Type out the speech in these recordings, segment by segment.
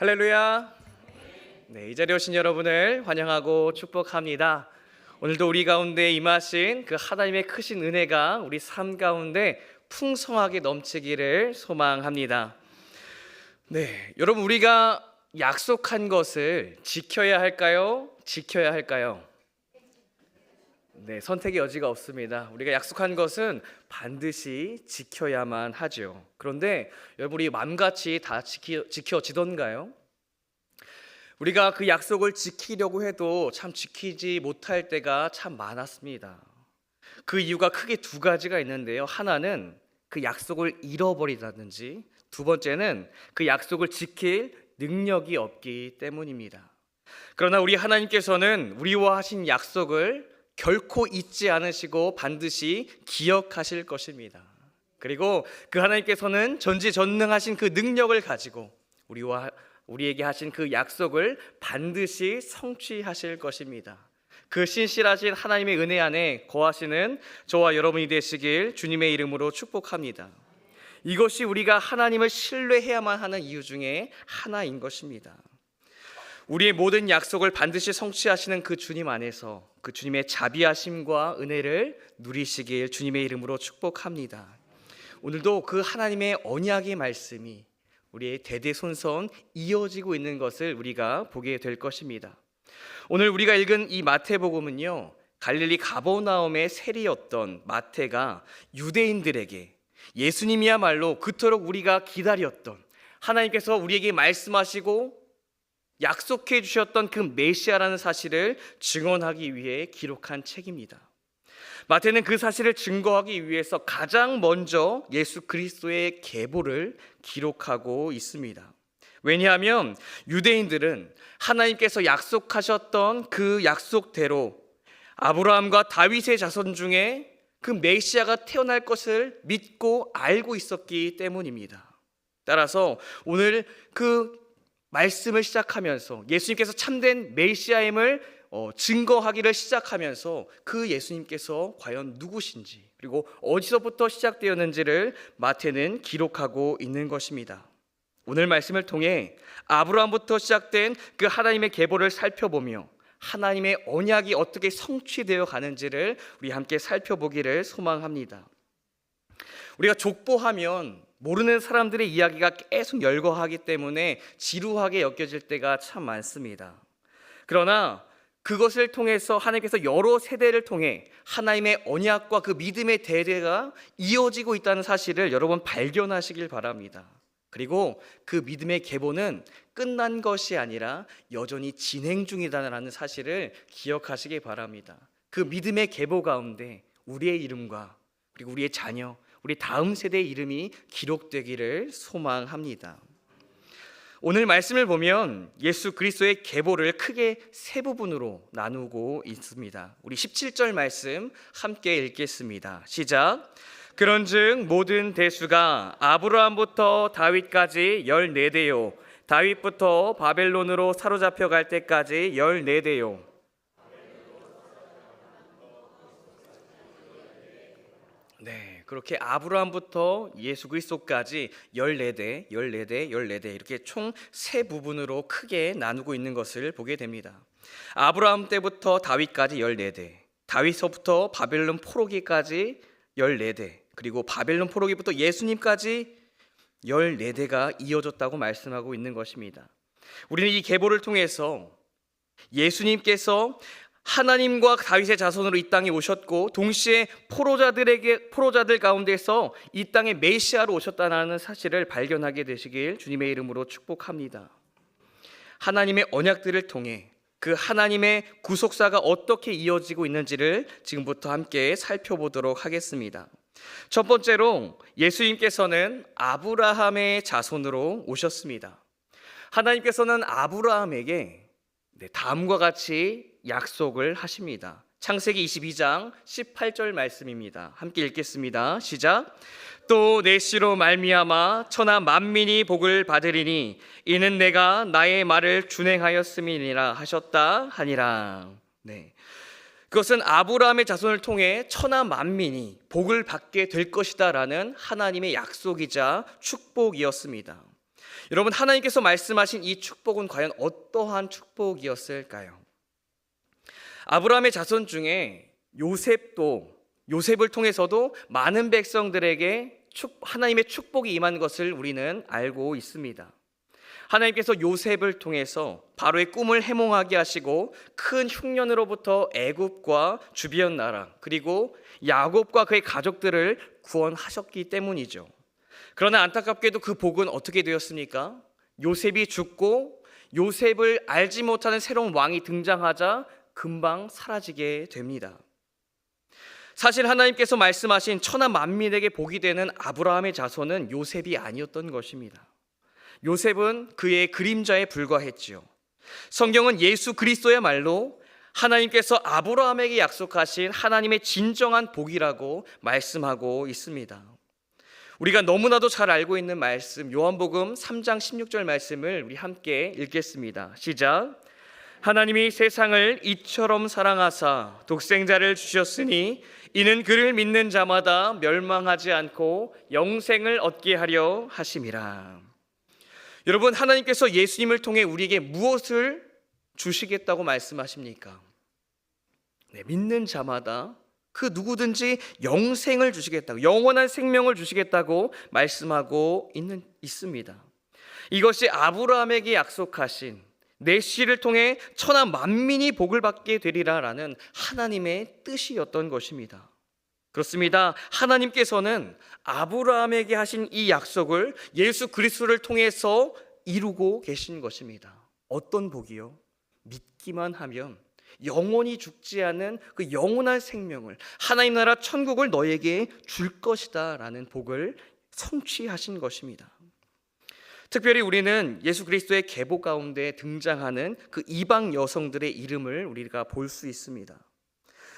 할렐루야. 네, 이 자리에 오신 여러분을 환영하고 축복합니다. 오늘도 우리 가운데 임하신 그 하나님의 크신 은혜가 우리 삶 가운데 풍성하게 넘치기를 소망합니다. 네, 여러분, 우리가 약속한 것을 지켜야 할까요? 지켜야 할까요? 네, 선택의 여지가 없습니다. 우리가 약속한 것은 반드시 지켜야만 하죠. 그런데 여러분, 우리 맘같이 다 지켜지던가요? 우리가 그 약속을 지키려고 해도 참 지키지 못할 때가 참 많았습니다. 그 이유가 크게 두 가지가 있는데요. 하나는 그 약속을 잃어버리다든지, 두 번째는 그 약속을 지킬 능력이 없기 때문입니다. 그러나 우리 하나님께서는 우리와 하신 약속을 결코 잊지 않으시고 반드시 기억하실 것입니다. 그리고 그 하나님께서는 전지전능하신 그 능력을 가지고 우리에게 하신 그 약속을 반드시 성취하실 것입니다. 그 신실하신 하나님의 은혜 안에 거하시는 저와 여러분이 되시길 주님의 이름으로 축복합니다. 이것이 우리가 하나님을 신뢰해야만 하는 이유 중에 하나인 것입니다. 우리의 모든 약속을 반드시 성취하시는 그 주님 안에서 그 주님의 자비하심과 은혜를 누리시길 주님의 이름으로 축복합니다. 오늘도 그 하나님의 언약의 말씀이 우리의 대대손손 이어지고 있는 것을 우리가 보게 될 것입니다. 오늘 우리가 읽은 이 마태복음은요, 갈릴리 가버나움의 세리였던 마태가 유대인들에게 예수님이야말로 그토록 우리가 기다렸던, 하나님께서 우리에게 말씀하시고 약속해 주셨던 그 메시아라는 사실을 증언하기 위해 기록한 책입니다. 마태는 그 사실을 증거하기 위해서 가장 먼저 예수 그리스도의 계보를 기록하고 있습니다. 왜냐하면 유대인들은 하나님께서 약속하셨던 그 약속대로 아브라함과 다윗의 자손 중에 그 메시아가 태어날 것을 믿고 알고 있었기 때문입니다. 따라서 오늘 그 말씀을 시작하면서 예수님께서 참된 메시아임을 증거하기를 시작하면서 그 예수님께서 과연 누구신지, 그리고 어디서부터 시작되었는지를 마태는 기록하고 있는 것입니다. 오늘 말씀을 통해 아브라함부터 시작된 그 하나님의 계보를 살펴보며 하나님의 언약이 어떻게 성취되어 가는지를 우리 함께 살펴보기를 소망합니다. 우리가 족보하면 모르는 사람들의 이야기가 계속 열거하기 때문에 지루하게 여겨질 때가 참 많습니다. 그러나 그것을 통해서 하나님께서 여러 세대를 통해 하나님의 언약과 그 믿음의 대대가 이어지고 있다는 사실을 여러분 발견하시길 바랍니다. 그리고 그 믿음의 계보는 끝난 것이 아니라 여전히 진행 중이다라는 사실을 기억하시기 바랍니다. 그 믿음의 계보 가운데 우리의 이름과 그리고 우리의 자녀, 우리 다음 세대의 이름이 기록되기를 소망합니다. 오늘 말씀을 보면 예수 그리스도의 계보를 크게 세 부분으로 나누고 있습니다. 우리 17절 말씀 함께 읽겠습니다. 시작. 그런즉 모든 대수가 아브라함부터 다윗까지 14대요 다윗부터 바벨론으로 사로잡혀 갈 때까지 14대요. 네, 그렇게 아브라함부터 예수 그리스도까지 14대 이렇게 총 세 부분으로 크게 나누고 있는 것을 보게 됩니다. 아브라함 때부터 다윗까지 14대, 다윗서부터 바벨론 포로기까지 14대, 그리고 바벨론 포로기부터 예수님까지 14대가 이어졌다고 말씀하고 있는 것입니다. 우리는 이 계보를 통해서 예수님께서 하나님과 다윗의 자손으로 이 땅에 오셨고 동시에 포로자들 가운데서 이 땅에 메시아로 오셨다는 사실을 발견하게 되시길 주님의 이름으로 축복합니다. 하나님의 언약들을 통해 그 하나님의 구속사가 어떻게 이어지고 있는지를 지금부터 함께 살펴보도록 하겠습니다. 첫 번째로 예수님께서는 아브라함의 자손으로 오셨습니다. 하나님께서는 아브라함에게 다음과 같이 약속을 하십니다. 창세기 22장 18절 말씀입니다. 함께 읽겠습니다. 시작. 또 내 씨로 말미암아 천하 만민이 복을 받으리니 이는 내가 나의 말을 준행하였음이니라 하셨다 하니라. 네. 그것은 아브라함의 자손을 통해 천하 만민이 복을 받게 될 것이다 라는 하나님의 약속이자 축복이었습니다. 여러분, 하나님께서 말씀하신 이 축복은 과연 어떠한 축복이었을까요? 아브라함의 자손 중에 요셉을 통해서도 많은 백성들에게 하나님의 축복이 임한 것을 우리는 알고 있습니다. 하나님께서 요셉을 통해서 바로의 꿈을 해몽하게 하시고 큰 흉년으로부터 애굽과 주변 나라 그리고 야곱과 그의 가족들을 구원하셨기 때문이죠. 그러나 안타깝게도 그 복은 어떻게 되었습니까? 요셉이 죽고 요셉을 알지 못하는 새로운 왕이 등장하자 금방 사라지게 됩니다. 사실 하나님께서 말씀하신 천하 만민에게 복이 되는 아브라함의 자손은 요셉이 아니었던 것입니다. 요셉은 그의 그림자에 불과했지요. 성경은 예수 그리스도야말로 하나님께서 아브라함에게 약속하신 하나님의 진정한 복이라고 말씀하고 있습니다. 우리가 너무나도 잘 알고 있는 말씀, 요한복음 3장 16절 말씀을 우리 함께 읽겠습니다. 시작. 하나님이 세상을 이처럼 사랑하사 독생자를 주셨으니 이는 그를 믿는 자마다 멸망하지 않고 영생을 얻게 하려 하심이라. 여러분, 하나님께서 예수님을 통해 우리에게 무엇을 주시겠다고 말씀하십니까? 믿는 자마다 그 누구든지 영생을 주시겠다고, 영원한 생명을 주시겠다고 말씀하고 있습니다. 이것이 아브라함에게 약속하신 내 씨를 통해 천하 만민이 복을 받게 되리라라는 하나님의 뜻이었던 것입니다. 그렇습니다. 하나님께서는 아브라함에게 하신 이 약속을 예수 그리스도를 통해서 이루고 계신 것입니다. 어떤 복이요? 믿기만 하면 영원히 죽지 않은 그 영원한 생명을, 하나님 나라 천국을 너에게 줄 것이다 라는 복을 성취하신 것입니다. 특별히 우리는 예수 그리스도의 계보 가운데 등장하는 그 이방 여성들의 이름을 우리가 볼 수 있습니다.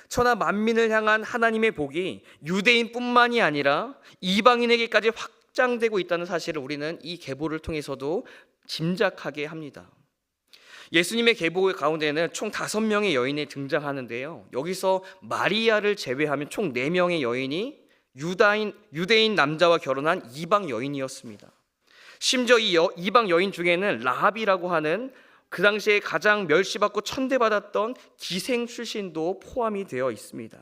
천하 만민을 향한 하나님의 복이 유대인뿐만이 아니라 이방인에게까지 확장되고 있다는 사실을 우리는 이 계보를 통해서도 짐작하게 합니다. 예수님의 계보 가운데는 총 5명의 여인이 등장하는데요, 여기서 마리아를 제외하면 총 4명의 여인이 유대인 남자와 결혼한 이방 여인이었습니다. 심지어 이 이방 여인 중에는 라합이라고 하는 그 당시에 가장 멸시받고 천대받았던 기생 출신도 포함이 되어 있습니다.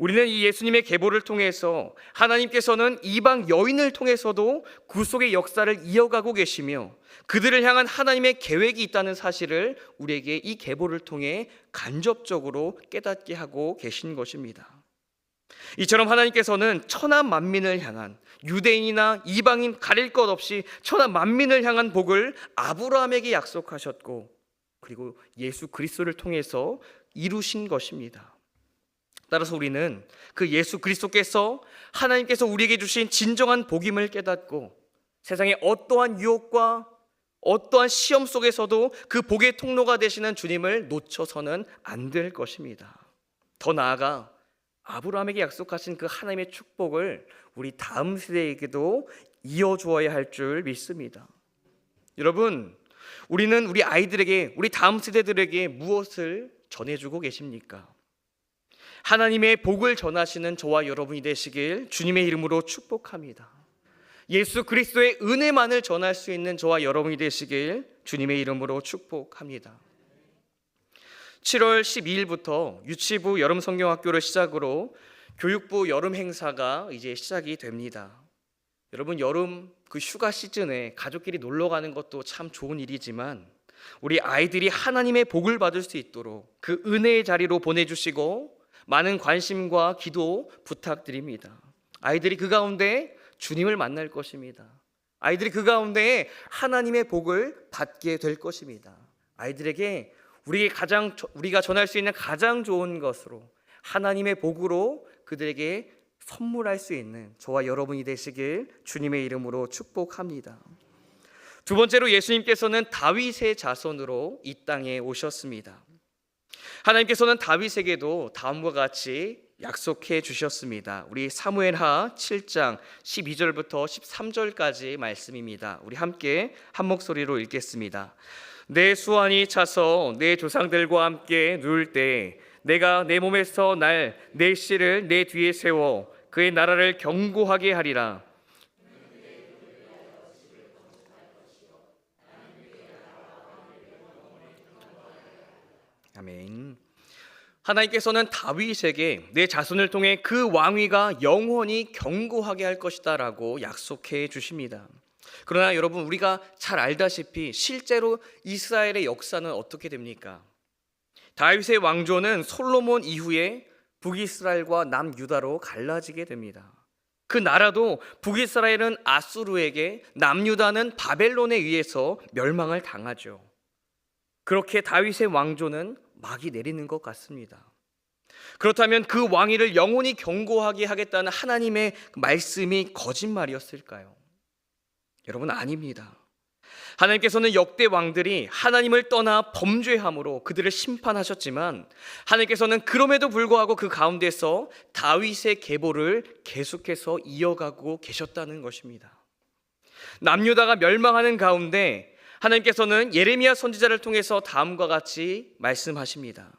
우리는 이 예수님의 계보를 통해서 하나님께서는 이방 여인을 통해서도 구속의 역사를 이어가고 계시며 그들을 향한 하나님의 계획이 있다는 사실을 우리에게 이 계보를 통해 간접적으로 깨닫게 하고 계신 것입니다. 이처럼 하나님께서는 천하 만민을 향한, 유대인이나 이방인 가릴 것 없이 천하 만민을 향한 복을 아브라함에게 약속하셨고 그리고 예수 그리스도를 통해서 이루신 것입니다. 따라서 우리는 그 예수 그리스도께서 하나님께서 우리에게 주신 진정한 복임을 깨닫고 세상의 어떠한 유혹과 어떠한 시험 속에서도 그 복의 통로가 되시는 주님을 놓쳐서는 안 될 것입니다. 더 나아가 아브라함에게 약속하신 그 하나님의 축복을 우리 다음 세대에게도 이어주어야 할 줄 믿습니다. 여러분, 우리는 우리 아이들에게, 우리 다음 세대들에게 무엇을 전해주고 계십니까? 하나님의 복을 전하시는 저와 여러분이 되시길 주님의 이름으로 축복합니다. 예수 그리스도의 은혜만을 전할 수 있는 저와 여러분이 되시길 주님의 이름으로 축복합니다. 7월 12일부터 유치부 여름 성경학교를 시작으로 교육부 여름 행사가 이제 시작이 됩니다. 여러분, 여름 그 휴가 시즌에 가족끼리 놀러 가는 것도 참 좋은 일이지만 우리 아이들이 하나님의 복을 받을 수 있도록 그 은혜의 자리로 보내주시고 많은 관심과 기도 부탁드립니다. 아이들이 그 가운데 주님을 만날 것입니다. 아이들이 그 가운데 하나님의 복을 받게 될 것입니다. 아이들에게 우리가 전할 수 있는 가장 좋은 것으로 하나님의 복으로 그들에게 선물할 수 있는 저와 여러분이 되시길 주님의 이름으로 축복합니다. 두 번째로, 예수님께서는 다윗의 자손으로 이 땅에 오셨습니다. 하나님께서는 다윗에게도 다음과 같이 약속해 주셨습니다. 우리 사무엘하 7장 12절부터 13절까지 말씀입니다. 우리 함께 한 목소리로 읽겠습니다. 내 수완이 차서 내 조상들과 함께 누울 때 내가 내 몸에서 내 씨를 내 뒤에 세워 그의 나라를 견고하게 하리라. 아멘. 하나님께서는 다윗에게 내 자손을 통해 그 왕위가 영원히 견고하게 할 것이다라고 약속해 주십니다. 그러나 여러분, 우리가 잘 알다시피 실제로 이스라엘의 역사는 어떻게 됩니까? 다윗의 왕조는 솔로몬 이후에 북이스라엘과 남유다로 갈라지게 됩니다. 그 나라도 북이스라엘은 아수르에게, 남유다는 바벨론에 의해서 멸망을 당하죠. 그렇게 다윗의 왕조는 막이 내리는 것 같습니다. 그렇다면 그 왕위를 영원히 견고하게 하겠다는 하나님의 말씀이 거짓말이었을까요? 여러분, 아닙니다. 하나님께서는 역대 왕들이 하나님을 떠나 범죄함으로 그들을 심판하셨지만, 하나님께서는 그럼에도 불구하고 그 가운데서 다윗의 계보를 계속해서 이어가고 계셨다는 것입니다. 남유다가 멸망하는 가운데 하나님께서는 예레미야 선지자를 통해서 다음과 같이 말씀하십니다.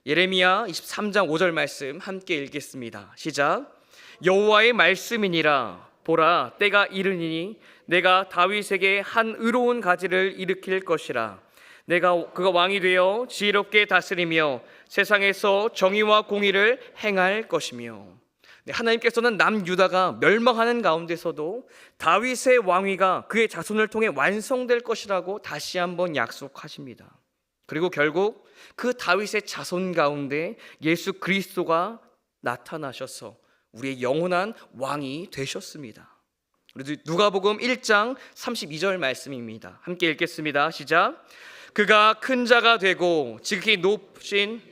예레미야 23장 5절 말씀 함께 읽겠습니다. 시작. 여호와의 말씀이니라. 보라, 때가 이르니니 내가 다윗에게 한 의로운 가지를 일으킬 것이라. 내가 그가 왕이 되어 지혜롭게 다스리며 세상에서 정의와 공의를 행할 것이며. 하나님께서는 남유다가 멸망하는 가운데서도 다윗의 왕위가 그의 자손을 통해 완성될 것이라고 다시 한번 약속하십니다. 그리고 결국 그 다윗의 자손 가운데 예수 그리스도가 나타나셔서 우리의 영원한 왕이 되셨습니다. 누가복음 1장 32절 말씀입니다. 함께 읽겠습니다. 시작. 그가 큰 자가 되고 지극히 높으신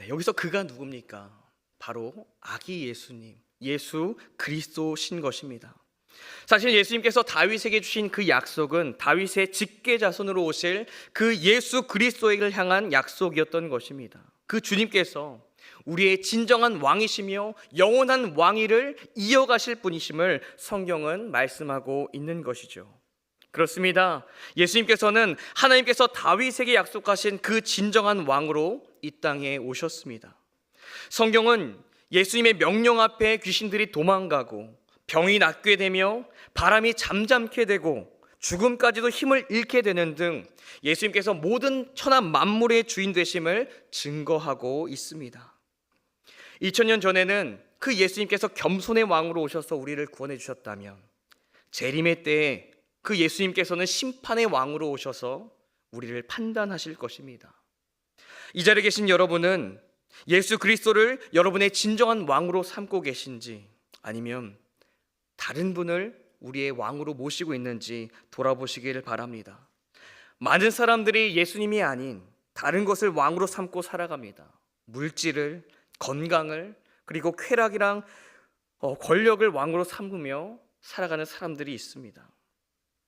여기서 그가 누굽니까? 바로 아기 예수님, 예수 그리스도신 것입니다. 사실 예수님께서 다윗에게 주신 그 약속은 다윗의 직계 자손으로 오실 그 예수 그리스도를 향한 약속이었던 것입니다. 그 주님께서 우리의 진정한 왕이시며 영원한 왕위를 이어가실 분이심을 성경은 말씀하고 있는 것이죠. 그렇습니다. 예수님께서는 하나님께서 다윗에게 약속하신 그 진정한 왕으로 이 땅에 오셨습니다. 성경은 예수님의 명령 앞에 귀신들이 도망가고 병이 낫게 되며 바람이 잠잠게 되고 죽음까지도 힘을 잃게 되는 등 예수님께서 모든 천하 만물의 주인 되심을 증거하고 있습니다. 2000년 전에는 그 예수님께서 겸손의 왕으로 오셔서 우리를 구원해 주셨다면, 재림의 때에 그 예수님께서는 심판의 왕으로 오셔서 우리를 판단하실 것입니다. 이 자리에 계신 여러분은 예수 그리스도를 여러분의 진정한 왕으로 삼고 계신지, 아니면 다른 분을 우리의 왕으로 모시고 있는지 돌아보시기를 바랍니다. 많은 사람들이 예수님이 아닌 다른 것을 왕으로 삼고 살아갑니다. 물질을, 건강을, 그리고 쾌락이랑 권력을 왕으로 삼으며 살아가는 사람들이 있습니다.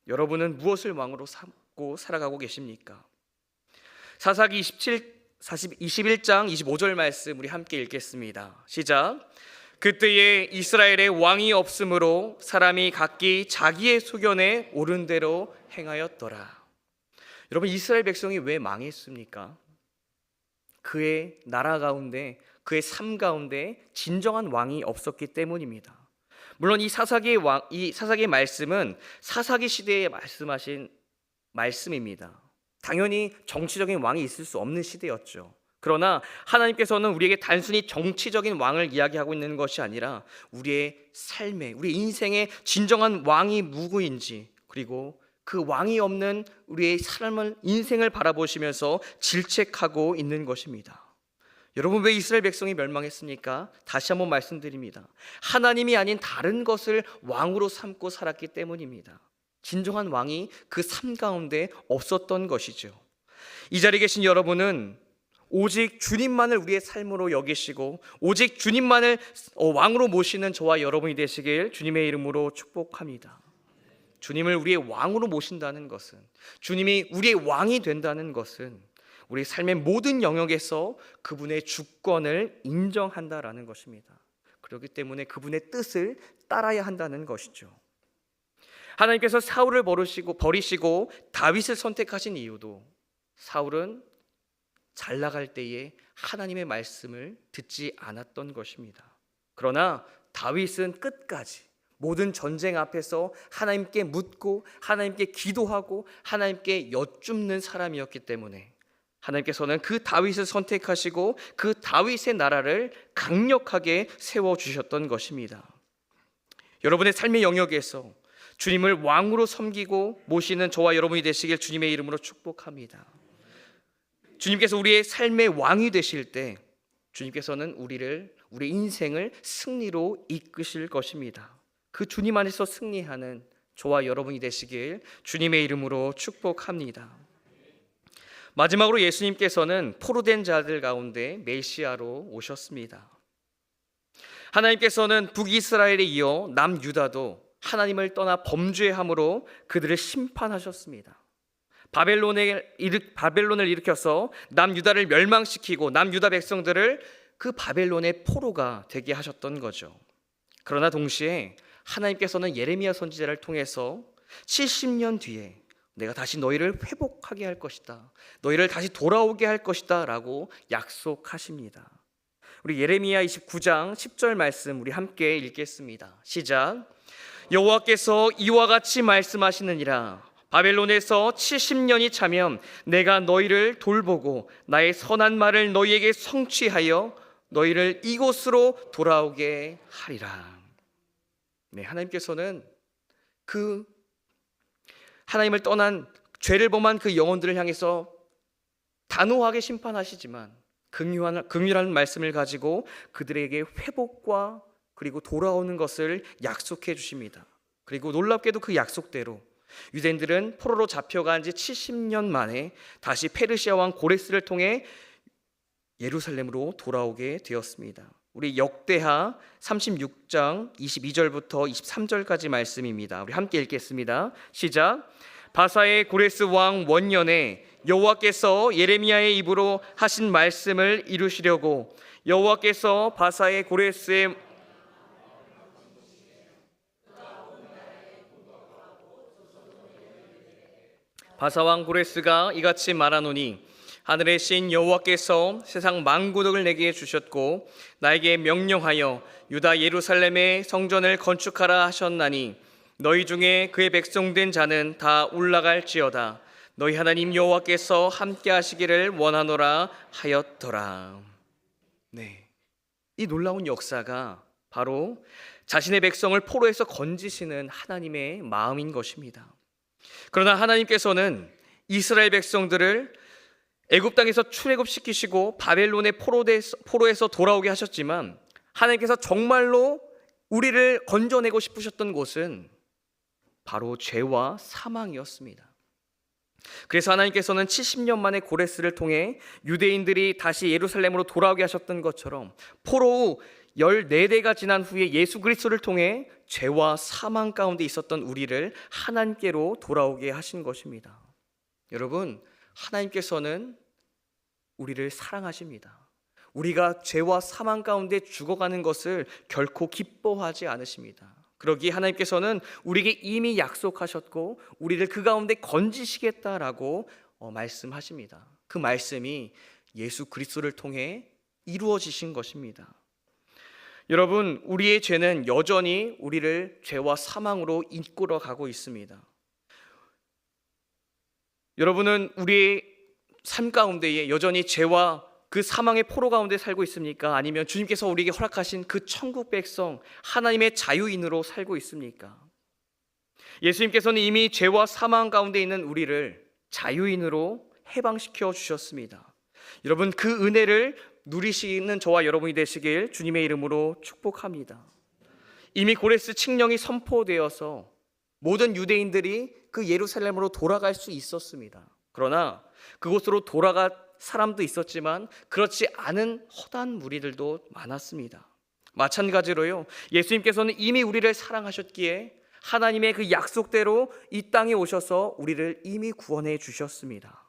여러분은 무엇을 왕으로 삼고 살아가고 계십니까? 사사기 21장 25절 말씀 우리 함께 읽겠습니다. 시작. 그때에 이스라엘에 왕이 없으므로 사람이 각기 자기의 소견에 옳은 대로 행하였더라. 여러분, 이스라엘 백성이 왜 망했습니까? 그의 나라 가운데, 그의 삶 가운데 진정한 왕이 없었기 때문입니다. 물론 이 사사기의 말씀은 사사기 시대에 말씀하신 말씀입니다. 당연히 정치적인 왕이 있을 수 없는 시대였죠. 그러나 하나님께서는 우리에게 단순히 정치적인 왕을 이야기하고 있는 것이 아니라 우리의 삶에, 우리 인생의 진정한 왕이 누구인지, 그리고 그 왕이 없는 우리의 삶을, 인생을 바라보시면서 질책하고 있는 것입니다. 여러분, 왜 이스라엘 백성이 멸망했습니까? 다시 한번 말씀드립니다. 하나님이 아닌 다른 것을 왕으로 삼고 살았기 때문입니다. 진정한 왕이 그 삶 가운데 없었던 것이죠. 이 자리에 계신 여러분은 오직 주님만을 우리의 삶으로 여기시고 오직 주님만을 왕으로 모시는 저와 여러분이 되시길 주님의 이름으로 축복합니다. 주님을 우리의 왕으로 모신다는 것은, 주님이 우리의 왕이 된다는 것은 우리 삶의 모든 영역에서 그분의 주권을 인정한다라는 것입니다. 그렇기 때문에 그분의 뜻을 따라야 한다는 것이죠. 하나님께서 사울을 버리시고 다윗을 선택하신 이유도, 사울은 잘 나갈 때에 하나님의 말씀을 듣지 않았던 것입니다. 그러나 다윗은 끝까지 모든 전쟁 앞에서 하나님께 묻고 하나님께 기도하고 하나님께 여쭙는 사람이었기 때문에 하나님께서는 그 다윗을 선택하시고 그 다윗의 나라를 강력하게 세워주셨던 것입니다. 여러분의 삶의 영역에서 주님을 왕으로 섬기고 모시는 저와 여러분이 되시길 주님의 이름으로 축복합니다. 주님께서 우리의 삶의 왕이 되실 때 주님께서는 우리 인생을 승리로 이끄실 것입니다. 그 주님 안에서 승리하는 저와 여러분이 되시길 주님의 이름으로 축복합니다. 마지막으로 예수님께서는 포로된 자들 가운데 메시아로 오셨습니다. 하나님께서는 북이스라엘에 이어 남유다도 하나님을 떠나 범죄함으로 그들을 심판하셨습니다. 바벨론을 일으켜서 남유다를 멸망시키고 남유다 백성들을 그 바벨론의 포로가 되게 하셨던 거죠. 그러나 동시에 하나님께서는 예레미야 선지자를 통해서 70년 뒤에 내가 다시 너희를 회복하게 할 것이다, 너희를 다시 돌아오게 할 것이다 라고 약속하십니다. 우리 예레미야 29장 10절 말씀 우리 함께 읽겠습니다. 시작. 여호와께서 이와 같이 말씀하시느니라. 바벨론에서 70년이 차면 내가 너희를 돌보고 나의 선한 말을 너희에게 성취하여 너희를 이곳으로 돌아오게 하리라. 네, 하나님께서는 그 하나님을 떠난 죄를 범한 그 영혼들을 향해서 단호하게 심판하시지만 긍휼한 말씀을 가지고 그들에게 회복과 그리고 돌아오는 것을 약속해 주십니다. 그리고 놀랍게도 그 약속대로 유대인들은 포로로 잡혀간 지 70년 만에 다시 페르시아 왕 고레스를 통해 예루살렘으로 돌아오게 되었습니다. 우리 역대하 36장 22절부터 23절까지 말씀입니다. 우리 함께 읽겠습니다. 시작. 바사의 고레스 왕 원년에 여호와께서 예레미야의 입으로 하신 말씀을 이루시려고 여호와께서 바사의 고레스의 바사왕 고레스가 이같이 말하노니 하늘의 신 여호와께서 세상 만국을 내게 주셨고 나에게 명령하여 유다 예루살렘의 성전을 건축하라 하셨나니 너희 중에 그의 백성된 자는 다 올라갈지어다. 너희 하나님 여호와께서 함께 하시기를 원하노라 하였더라. 네, 이 놀라운 역사가 바로 자신의 백성을 포로에서 건지시는 하나님의 마음인 것입니다. 그러나 하나님께서는 이스라엘 백성들을 애굽 땅에서 출애굽시키시고 바벨론의 포로에서 돌아오게 하셨지만 하나님께서 정말로 우리를 건져내고 싶으셨던 곳은 바로 죄와 사망이었습니다. 그래서 하나님께서는 70년 만에 고레스를 통해 유대인들이 다시 예루살렘으로 돌아오게 하셨던 것처럼 포로 후 14대가 지난 후에 예수 그리스도를 통해 죄와 사망 가운데 있었던 우리를 하나님께로 돌아오게 하신 것입니다. 여러분, 하나님께서는 우리를 사랑하십니다. 우리가 죄와 사망 가운데 죽어가는 것을 결코 기뻐하지 않으십니다. 그러기에 하나님께서는 우리에게 이미 약속하셨고 우리를 그 가운데 건지시겠다라고 말씀하십니다. 그 말씀이 예수 그리스도를 통해 이루어지신 것입니다. 여러분, 우리의 죄는 여전히 우리를 죄와 사망으로 이끌어 가고 있습니다. 여러분은 우리의 삶 가운데에 여전히 죄와 그 사망의 포로 가운데 살고 있습니까? 아니면 주님께서 우리에게 허락하신 그 천국 백성, 하나님의 자유인으로 살고 있습니까? 예수님께서는 이미 죄와 사망 가운데 있는 우리를 자유인으로 해방시켜 주셨습니다. 여러분, 그 은혜를 누리시는 저와 여러분이 되시길 주님의 이름으로 축복합니다. 이미 고레스 칙령이 선포되어서 모든 유대인들이 그 예루살렘으로 돌아갈 수 있었습니다. 그러나 그곳으로 돌아갈 사람도 있었지만 그렇지 않은 허다한 무리들도 많았습니다. 마찬가지로요, 예수님께서는 이미 우리를 사랑하셨기에 하나님의 그 약속대로 이 땅에 오셔서 우리를 이미 구원해 주셨습니다.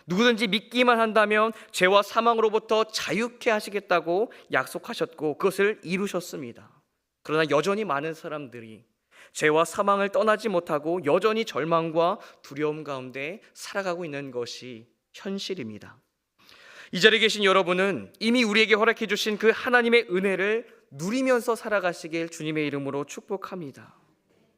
누구든지 믿기만 한다면 죄와 사망으로부터 자유케 하시겠다고 약속하셨고 그것을 이루셨습니다. 그러나 여전히 많은 사람들이 죄와 사망을 떠나지 못하고 여전히 절망과 두려움 가운데 살아가고 있는 것이 현실입니다. 이 자리에 계신 여러분은 이미 우리에게 허락해 주신 그 하나님의 은혜를 누리면서 살아가시길 주님의 이름으로 축복합니다.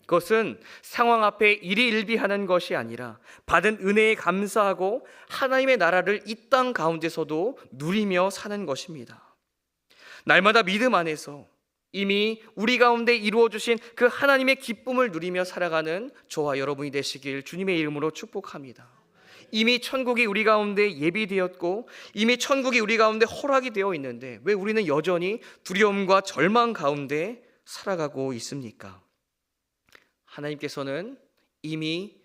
그것은 상황 앞에 일희일비하는 것이 아니라 받은 은혜에 감사하고 하나님의 나라를 이 땅 가운데서도 누리며 사는 것입니다. 날마다 믿음 안에서 이미 우리 가운데 이루어 주신 그 하나님의 기쁨을 누리며 살아가는 저와 여러분이 되시길 주님의 이름으로 축복합니다. 이미 천국이 우리 가운데 예비되었고 이미 천국이 우리 가운데 허락이 되어 있는데 왜 우리는 여전히 두려움과 절망 가운데 살아가고 있습니까? 하나님께서는 이미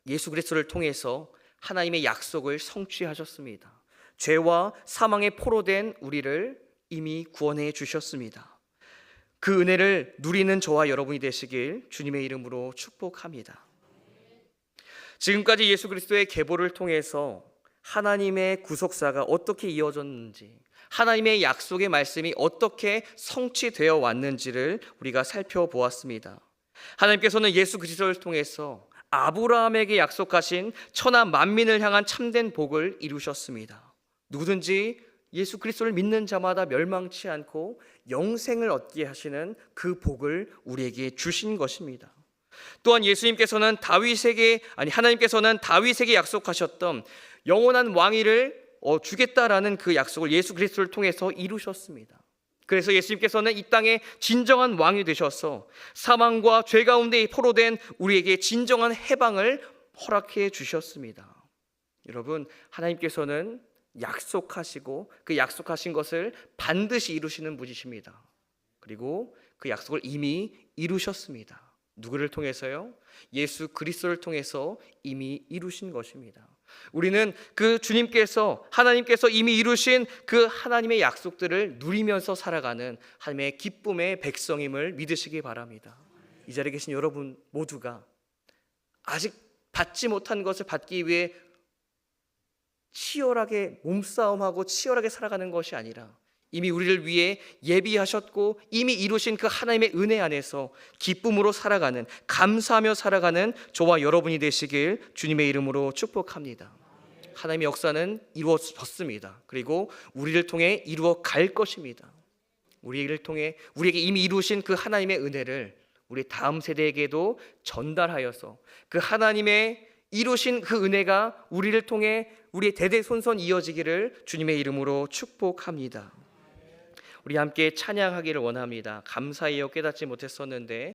예수 그리스도를 통해서 하나님의 약속을 성취하셨습니다. 죄와 사망의 포로된 우리를 이미 구원해 주셨습니다. 그 은혜를 누리는 저와 여러분이 되시길 주님의 이름으로 축복합니다. 지금까지 예수 그리스도의 계보를 통해서 하나님의 구속사가 어떻게 이어졌는지, 하나님의 약속의 말씀이 어떻게 성취되어 왔는지를 우리가 살펴보았습니다. 하나님께서는 예수 그리스도를 통해서 아브라함에게 약속하신 천하 만민을 향한 참된 복을 이루셨습니다. 누구든지 예수 그리스도를 믿는 자마다 멸망치 않고 영생을 얻게 하시는 그 복을 우리에게 주신 것입니다. 또한 하나님께서는 다윗에게 약속하셨던 영원한 왕위를 주겠다라는 그 약속을 예수 그리스도를 통해서 이루셨습니다. 그래서 예수님께서는 이 땅에 진정한 왕이 되셔서 사망과 죄 가운데 포로된 우리에게 진정한 해방을 허락해 주셨습니다. 여러분, 하나님께서는 약속하시고 그 약속하신 것을 반드시 이루시는 분이십니다. 그리고 그 약속을 이미 이루셨습니다. 누구를 통해서요? 예수 그리스도를 통해서 이미 이루신 것입니다. 우리는 그 하나님께서 이미 이루신 그 하나님의 약속들을 누리면서 살아가는 하나님의 기쁨의 백성임을 믿으시기 바랍니다. 이 자리에 계신 여러분 모두가 아직 받지 못한 것을 받기 위해 치열하게 몸싸움하고 치열하게 살아가는 것이 아니라 이미 우리를 위해 예비하셨고 이미 이루신 그 하나님의 은혜 안에서 기쁨으로 살아가는, 감사하며 살아가는 저와 여러분이 되시길 주님의 이름으로 축복합니다. 하나님의 역사는 이루어졌습니다. 그리고 우리를 통해 이루어 갈 것입니다. 우리를 통해 우리에게 이미 이루신 그 하나님의 은혜를 우리 다음 세대에게도 전달하여서 그 하나님의 이루신 그 은혜가 우리를 통해 우리의 대대손손 이어지기를 주님의 이름으로 축복합니다. 우리 함께 찬양하기를 원합니다. 감사해요 깨닫지 못했었는데